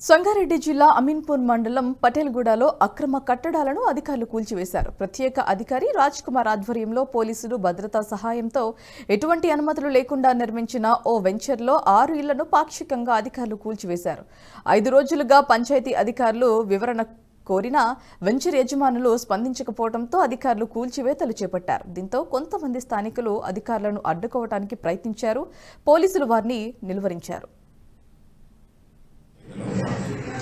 సంగారెడ్డి జిల్లా అమీన్పూర్ మండలం పటేల్గూడలో అక్రమ కట్టడాలను అధికారులు కూల్చివేశారు. ప్రత్యేక అధికారి రాజ్ కుమార్ ఆధ్వర్యంలో పోలీసులు భద్రతా సహాయంతో ఎటువంటి అనుమతులు లేకుండా నిర్మించిన ఓ వెంచర్లో 6 ఇళ్లను పాక్షికంగా అధికారులు కూల్చివేశారు. 5 రోజులుగా పంచాయతీ అధికారులు వివరణ కోరినా వెంచర్ యజమానులు స్పందించకపోవడంతో అధికారులు కూల్చివేతలు చేపట్టారు. దీంతో కొంతమంది స్థానికులు అధికారులను అడ్డుకోవడానికి ప్రయత్నించారు. పోలీసులు వారిని నిలువరించారు.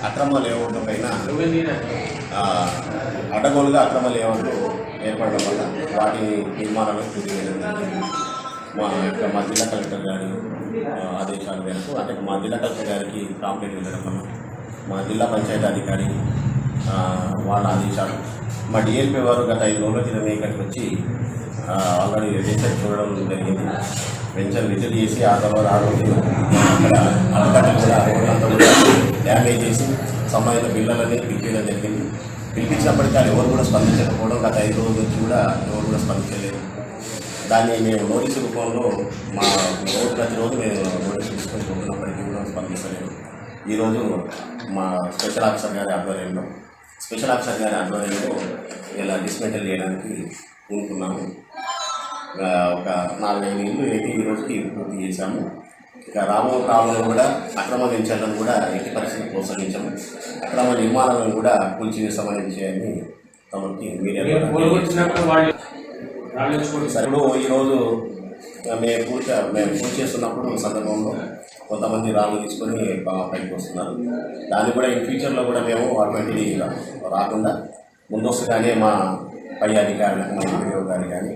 అక్రమ లేఅవుట్ల పైన అడ్డగోలుగా అక్రమ లేఅవుట్లు ఏర్పడడం వల్ల వాటి నిర్మాణాలను పూర్తి చేయడం మా జిల్లా కలెక్టర్ గారి ఆదేశాల మేరకు అంటే మా జిల్లా కలెక్టర్ గారికి కంప్లైంట్ వెళ్ళడం వల్ల మా జిల్లా పంచాయతీ అధికారి వాళ్ళ ఆదేశాలు మా డిఎల్పీ వారు గత 5 రోజుల క్రితం ఇక్కడికి వచ్చి ఆల్రెడీ వెంచర్ చూడడం జరిగింది. వెంచర్ విజిట్ చేసి ఆ తర్వాత ఆ రోజు అక్కడ అడ్డకట్టలు కూడా రోడ్లంతా కూడా డ్యామేజ్ చేసి సంబంధిత బిల్లులన్నీ పిలిపించడం జరిగింది. పిలిపించినప్పటికీ అది ఎవరు కూడా స్పందించకపోవడం గత 5 రోజుల నుంచి కూడా ఎవరు కూడా స్పందించలేదు. దాన్ని మేము నోటీసు రూపంలో మా ప్రతిరోజు మేము నోటీసు తీసుకొని పోతున్నప్పటికీ కూడా స్పందించలేదు. ఈరోజు మా స్పెషల్ ఆఫీసర్ గారి ఆధ్వర్యంలో ఇలా డిస్మెంటల్ చేయడానికి అనుకున్నాము. ఒక 4-5 ఇళ్ళు అయితే ఈరోజుకి పూర్తి చేశాము. ఇక రాబోయే కాలంలో కూడా అక్రమ వెంచర్లను కూడా ఎట్టి పరిస్థితులు ప్రోత్సహించాము. అక్రమ నిర్మాణాలను కూడా కూల్చివేస్తామనే విషయాన్ని తమకి మీడియా ఇప్పుడు ఈరోజు మేము పూర్తి చేస్తున్నప్పుడు సందర్భంలో కొంతమంది రాళ్ళు తీసుకొని పైకి వస్తున్నారు. దాన్ని కూడా ఇన్ ఫ్యూచర్లో కూడా మేము అటువంటిది రాకుండా ముందస్తుగానే మా పై అధికారులకు మా ఎంపీఓ గారు కానీ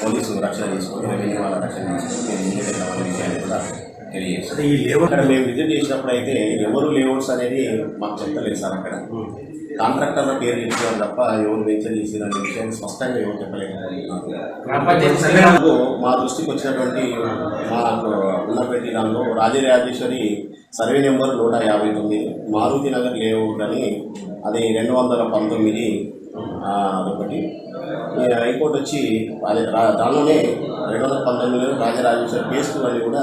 పోలీసు రక్షణ తీసుకొని రెవెన్యూ వాళ్ళ రక్షణ తీసుకొని మేము ముందు వెళ్ళామనే విషయాన్ని కూడా తెలియజేస్తాం. ఈ లేఅవుట్ అక్కడ మేము విజిట్ చేసినప్పుడు అయితే ఎవరు లేఅవుట్స్ అనేది మాకు చెప్పలేదు సార్. అక్కడ కాంట్రాక్టర్ల పేరు చెప్పారు తప్ప ఎవరు వెంచర్ చేసిన విషయాన్ని స్పష్టంగా ఎవరు చెప్పలేకపోతున్నారు. మా దృష్టికి వచ్చినటువంటి మాకు ఉన్నటువంటి దానిలో Rajarajeshwari survey number 159 Maruti Nagar layout అని అది 219 అదొకటి. హైకోర్టు వచ్చి అదే దానిలోనే 219 రాజరాజేశ్వరి కేసు అని కూడా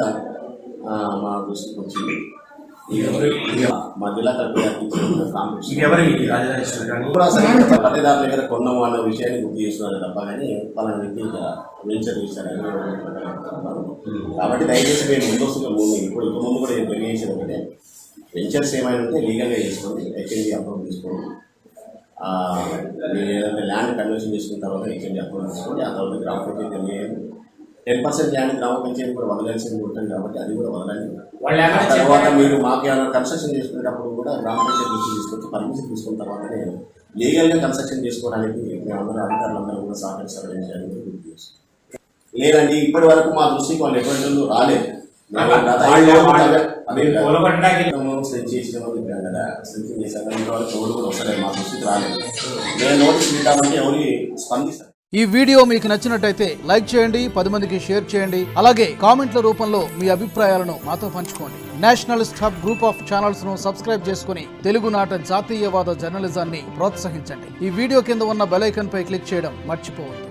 మా దృష్టికి వచ్చింది. మా జిల్లా పట్టేదారుల దగ్గర కొన్నాము అన్న విషయాన్ని గుర్తు చేస్తున్నారు తప్ప కానీ పలానా వ్యక్తి వెంచర్ చేశారని. కాబట్టి దయచేసి మేము ముందస్తుగా ఇప్పుడు ఇంతకుముందు కూడా నేను తెలియజేసేది ఒకటే, వెంచర్స్ ఏమైనా ఉంటే లీగల్గా చేసుకోండి, హెచ్ఎండి అప్రూవ్ తీసుకోండి. మీరు ఏదైతే ల్యాండ్ కన్వర్షన్ చేసుకున్న తర్వాత హెచ్ఎండి అప్రూవ్ తీసుకోండి. ఆ తర్వాత గ్రామ పంచాయతీ తెలియదు 10% ల్యాండ్ గ్రామ పంచాయతీ కూడా వదలాల్సింది ఉంటుంది కాబట్టి అది కూడా వదలండి. తర్వాత మీరు మాకు ఏమైనా కన్స్ట్రక్షన్ చేసుకునేటప్పుడు కూడా గ్రామ పంచాయతీ నుంచి తీసుకొచ్చి పర్మిషన్ తీసుకున్న తర్వాతనే లీగల్గా కన్స్ట్రక్షన్ చేసుకోవడానికి మేమందరూ అధికారులందరూ కూడా సహకరిస్తారని గుర్తు చేస్తాం. లేదండి ఇప్పటి వరకు మా దృష్టికి వాళ్ళు ఎటువంటి రాలేదు. ఈ వీడియో మీకు నచ్చినట్టయితే లైక్ చేయండి, 10 మందికి షేర్ చేయండి. అలాగే కామెంట్ల రూపంలో మీ అభిప్రాయాలను మాతో పంచుకోండి. Nationalist hub group of channels ను సబ్స్క్రైబ్ చేసుకుని తెలుగునాట జాతీయవాద జర్నలిజాన్ని ప్రోత్సహించండి. ఈ వీడియో కింద ఉన్న బెల్ ఐకాన్ పై క్లిక్ చేయడం మర్చిపోవద్దు.